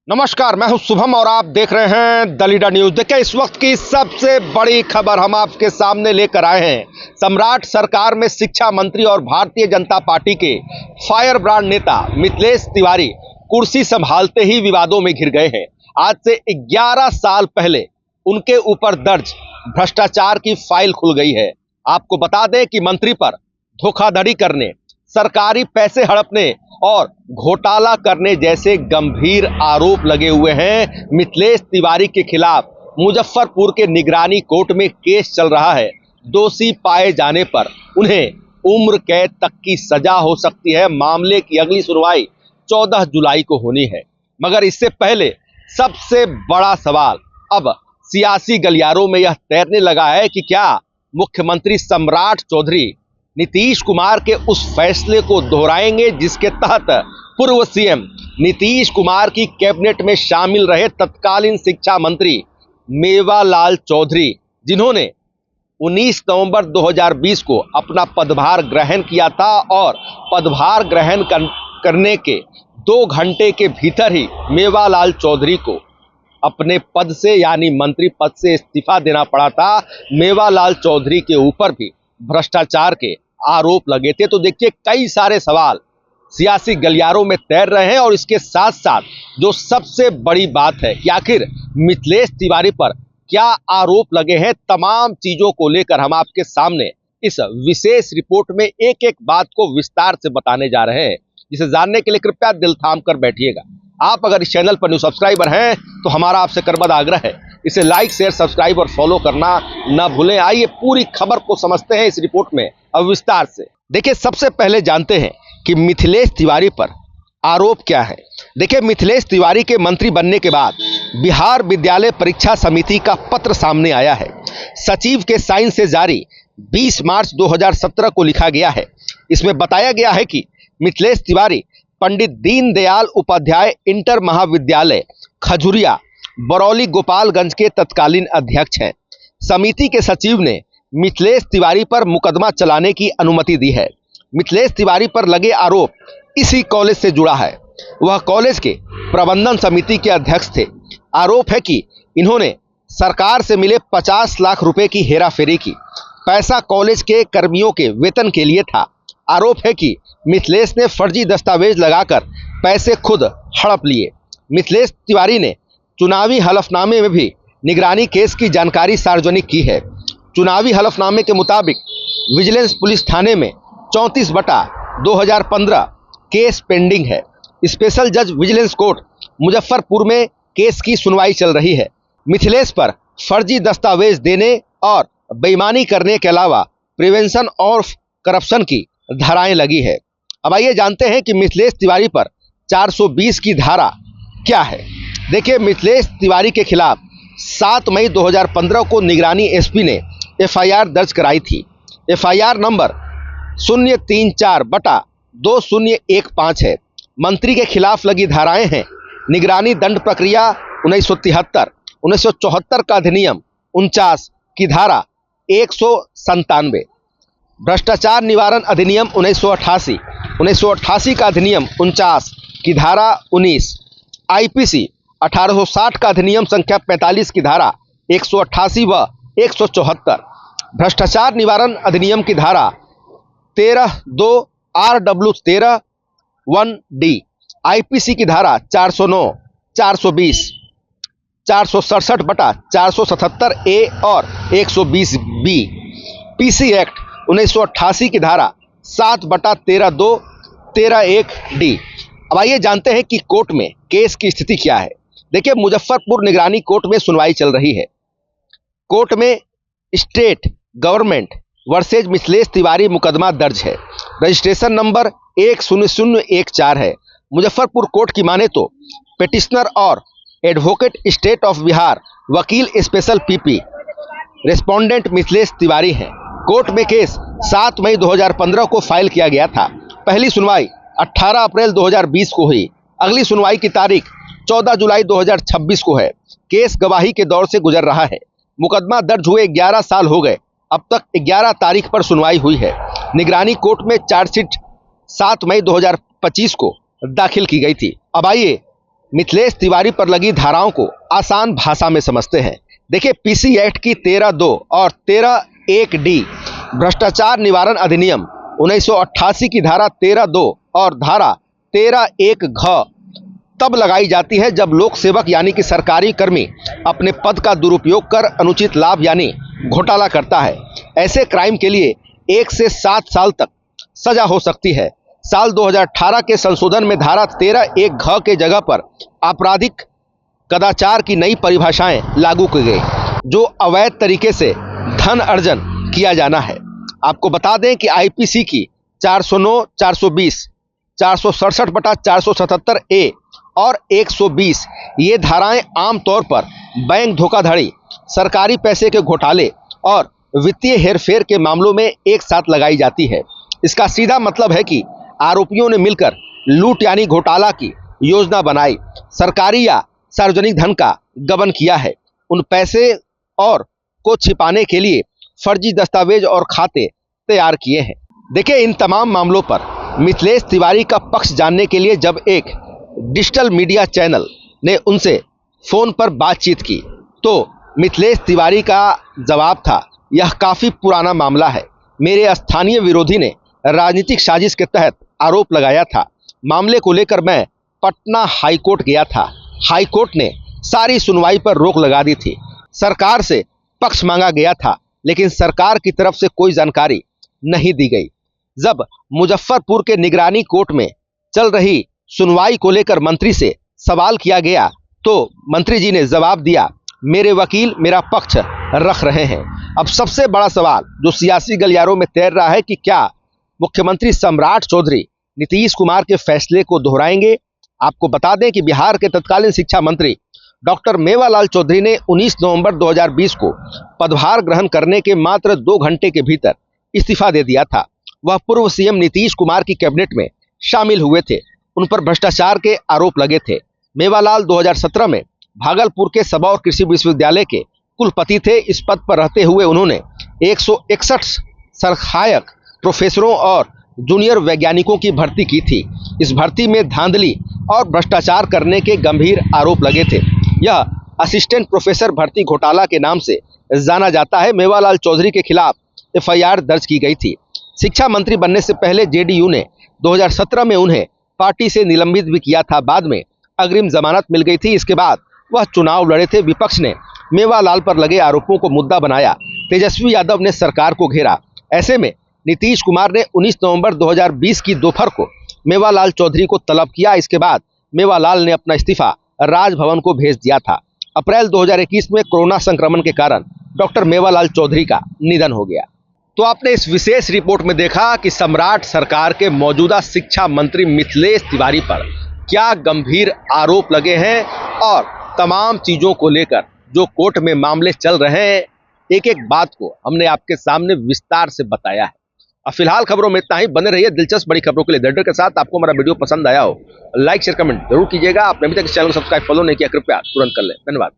नमस्कार, मैं हूं शुभम और आप देख रहे हैं द लीडर न्यूज। देखिए, इस वक्त की सबसे बड़ी खबर हम आपके सामने लेकर आए हैं। सम्राट सरकार में शिक्षा मंत्री और भारतीय जनता पार्टी के फायर ब्रांड नेता मिथिलेश तिवारी कुर्सी संभालते ही विवादों में घिर गए हैं। आज से 11 साल पहले उनके ऊपर दर्ज भ्रष्टाचार की फाइल खुल गई है। आपको बता दें कि मंत्री पर धोखाधड़ी करने, सरकारी पैसे हड़पने और घोटाला करने जैसे गंभीर आरोप लगे हुए हैं। मिथिलेश तिवारी के खिलाफ मुजफ्फरपुर के निगरानी कोर्ट में केस चल रहा है। दोषी पाए जाने पर उन्हें उम्र कैद तक की सजा हो सकती है। मामले की अगली सुनवाई 14 जुलाई को होनी है। मगर इससे पहले सबसे बड़ा सवाल अब सियासी गलियारों में यह तैरने लगा है कि क्या मुख्यमंत्री सम्राट चौधरी नीतीश कुमार के उस फैसले को दोहराएंगे जिसके तहत पूर्व सीएम नीतीश कुमार की कैबिनेट में शामिल रहे तत्कालीन शिक्षा मंत्री मेवालाल चौधरी, जिन्होंने 19 नवंबर 2020 को अपना पदभार ग्रहण किया था और पदभार ग्रहण करने के 2 घंटे के भीतर ही मेवालाल चौधरी को अपने पद से यानी मंत्री पद से इस्तीफा देना पड़ा था। मेवालाल चौधरी के ऊपर भी भ्रष्टाचार के आरोप लगे थे। तो देखिए, कई सारे सवाल सियासी गलियारों में तैर रहे हैं और इसके साथ साथ जो सबसे बड़ी बात है कि आखिर मिथिलेश तिवारी पर क्या आरोप लगे हैं, तमाम चीजों को लेकर हम आपके सामने इस विशेष रिपोर्ट में एक एक बात को विस्तार से बताने जा रहे हैं, जिसे जानने के लिए कृपया दिल थाम कर बैठिएगा। आप अगर इस चैनल पर न्यू सब्सक्राइबर हैं तो हमारा आपसे करबद्ध आग्रह है, इसे लाइक, शेयर, सब्सक्राइब और फॉलो करना न भूलें। आइए पूरी खबर को समझते हैं इस रिपोर्ट में अब विस्तार से। देखिए, सबसे पहले जानते हैं कि मिथिलेश तिवारी पर आरोप क्या है। देखिए, मिथिलेश तिवारी के मंत्री बनने के बाद बिहार विद्यालय परीक्षा समिति का पत्र सामने आया है। सचिव के साइन से जारी 20 मार्च 2017 को लिखा गया है। इसमें बताया गया है कि मिथिलेश तिवारी पंडित दीनदयाल उपाध्याय इंटर महाविद्यालय खजुरिया, बरौली, गोपालगंज के तत्कालीन अध्यक्ष हैं। समिति के सचिव ने मिथिलेश तिवारी पर मुकदमा चलाने की अनुमति दी है। मिथिलेश तिवारी पर लगे आरोप इसी कॉलेज से जुड़ा है। वह कॉलेज के प्रबंधन समिति के अध्यक्ष थे। आरोप है कि इन्होंने सरकार से मिले 50 लाख रुपए की हेराफेरी की। पैसा कॉलेज के कर्मियों के वेतन के लिए था। आरोप है कि मिथिलेश ने फर्जी दस्तावेज लगाकर पैसे खुद हड़प लिए। मिथिलेश तिवारी ने चुनावी हलफनामे में भी निगरानी केस की जानकारी सार्वजनिक की है। चुनावी हलफनामे के मुताबिक विजिलेंस पुलिस थाने में 34/2015 केस पेंडिंग है। स्पेशल जज विजिलेंस कोर्ट मुजफ्फरपुर में केस की सुनवाई चल रही है। मिथिलेश पर फर्जी दस्तावेज देने और बेईमानी करने के अलावा प्रिवेंशन ऑफ करप्शन की धाराएं लगी है। अब आइए जानते हैं कि मिथिलेश तिवारी पर 420 की धारा क्या है। देखिए, मिथिलेश तिवारी के खिलाफ 7 मई 2015 को निगरानी एसपी ने एफआईआर दर्ज कराई थी। एफआईआर नंबर 034/2015 है। मंत्री के खिलाफ लगी धाराएं हैं: निगरानी दंड प्रक्रिया 1973, 1974 का अधिनियम 49 की धारा 197, भ्रष्टाचार निवारण अधिनियम 1988, 1988 का अधिनियम 49 की धारा 19, आईपीसी 1860 का अधिनियम संख्या 45 की धारा 188 व 174, भ्रष्टाचार निवारण अधिनियम की धारा 13(2) RW 13(1)D, आईपीसी की धारा 409, 420, 467/477A और 120B, पीसी एक्ट 1988 की धारा 7/13(2) 13(1)D। अब आइए जानते हैं कि कोर्ट में केस की स्थिति क्या है। देखिए, मुजफ्फरपुर निगरानी कोर्ट में सुनवाई चल रही है। कोर्ट में state government versus Mithilesh Tiwari मुकदमा दर्ज है। रजिस्ट्रेशन नंबर 10014 है। मुजफ्फरपुर कोर्ट की माने तो पिटिशनर और एडवोकेट स्टेट ऑफ बिहार वकील special PP respondent Mithilesh Tiwari हैं। कोर्ट में केस 7 मई 2015 को फाइल किया गया था। पहली सुनवाई 18 अप्रैल 2020 को हुई। अगली सुनवाई की तारीख 14 जुलाई 2026 को है। केस गवाही के दौर से गुजर रहा है। मुकदमा दर्ज हुए 11 साल हो गए। अब तक 11 तारीख पर सुनवाई हुई है। निगरानी कोर्ट में चार्जशीट 7 मई 2025 को दाखिल की गई थी। अब आइए मिथिलेश तिवारी पर लगी धाराओं को आसान भाषा में समझते हैं। देखिए, पीसी एक्ट की 13(2) और 13(1)(d) भ्रष्टाचार निवारण अधिनियम 1988 की धारा 13(2) और धारा 13(1)(घ) तब लगाई जाती है जब लोक सेवक यानी कि सरकारी कर्मी अपने पद का दुरुपयोग कर अनुचित लाभ यानी घोटाला करता है। ऐसे क्राइम के लिए 1 से 7 साल तक सजा हो सकती है। साल 2018 के संशोधन में धारा 13(1)(घ) के जगह पर आपराधिक कदाचार की नई परिभाषाएं लागू की गई, जो अवैध तरीके से धन अर्जन किया जाना है। आपको बता दें कि आईपीसी की 409, 420, 467/477(a) और 120 ये धाराएं आमतौर पर बैंक धोखाधड़ी, सरकारी पैसे के घोटाले और वित्तीय हेरफेर के मामलों में एक साथ लगाई जाती है। इसका सीधा मतलब है कि आरोपियों ने मिलकर लूट यानी घोटाला की योजना बनाई, सरकारी या सार्वजनिक धन का गबन किया है। उन पैसे और को छिपाने के लिए फर्जी दस्तावेज और खाते तैयार किए हैं। देखिए, इन तमाम मामलों पर मिथिलेश तिवारी का पक्ष जानने के लिए जब एक डिजिटल मीडिया चैनल ने उनसे फोन पर बातचीत की तो मिथिलेश तिवारी का जवाब था, यह काफी पुराना मामला है। मेरे स्थानीय विरोधी ने राजनीतिक साजिश के तहत आरोप लगाया था। मामले को लेकर मैं पटना हाईकोर्ट गया था। हाईकोर्ट ने सारी सुनवाई पर रोक लगा दी थी। सरकार से पक्ष मांगा गया था, लेकिन सरकार की तरफ से कोई जानकारी नहीं दी गई। जब मुजफ्फरपुर के निगरानी कोर्ट में चल रही सुनवाई को लेकर मंत्री से सवाल किया गया तो मंत्री जी ने जवाब दिया, मेरे वकील मेरा पक्ष रख रहे हैं। अब सबसे बड़ा सवाल जो सियासी गलियारों में तैर रहा है कि क्या मुख्यमंत्री सम्राट चौधरी नीतीश कुमार के फैसले को दोहराएंगे। आपको बता दें कि बिहार के तत्कालीन शिक्षा मंत्री डॉक्टर मेवालाल चौधरी ने 19 नवंबर 2020 को पदभार ग्रहण करने के मात्र 2 घंटे के भीतर इस्तीफा दे दिया था। वह पूर्व सीएम नीतीश कुमार की कैबिनेट में शामिल हुए थे। उन पर भ्रष्टाचार के आरोप लगे थे। मेवालाल 2017 में भागलपुर के सबौर कृषि विश्वविद्यालय के कुलपति थे। इस पद पर रहते हुए उन्होंने 161 सहायक प्रोफेसरों और जूनियर वैज्ञानिकों की भर्ती की थी। इस भर्ती में धांधली और भ्रष्टाचार करने के गंभीर आरोप लगे थे। यह असिस्टेंट प्रोफेसर भर्ती घोटाला के नाम से जाना जाता है। मेवालाल चौधरी के खिलाफ एफआईआर दर्ज की गई थी। शिक्षा मंत्री बनने से पहले जेडीयू ने 2017 में उन्हें पार्टी से निलंबित भी किया था। बाद में अग्रिम जमानत मिल गई थी। इसके बाद वह चुनाव लड़े थे। विपक्ष ने मेवालाल पर लगे आरोपों को मुद्दा बनाया। तेजस्वी यादव ने सरकार को घेरा। ऐसे में नीतीश कुमार ने 19 नवंबर 2020 की दोपहर को मेवालाल चौधरी को तलब किया। इसके बाद मेवालाल ने अपना इस्तीफा राजभवन को भेज दिया था। अप्रैल 2021 में कोरोना संक्रमण के कारण डॉक्टर मेवालाल चौधरी का निधन हो गया। तो आपने इस विशेष रिपोर्ट में देखा कि सम्राट सरकार के मौजूदा शिक्षा मंत्री मिथिलेश तिवारी पर क्या गंभीर आरोप लगे हैं और तमाम चीजों को लेकर जो कोर्ट में मामले चल रहे हैं, एक एक बात को हमने आपके सामने विस्तार से बताया है। अब फिलहाल खबरों में इतना ही। बने रहिए दिलचस्प बड़ी खबरों के लिए दर्डर के साथ। आपको हमारा वीडियो पसंद आया हो लाइक शेयर कमेंट जरूर कीजिएगा। आपने अभी तक इस चैनल को सब्सक्राइब फॉलो नहीं किया, कृपया तुरंत कर लें। धन्यवाद।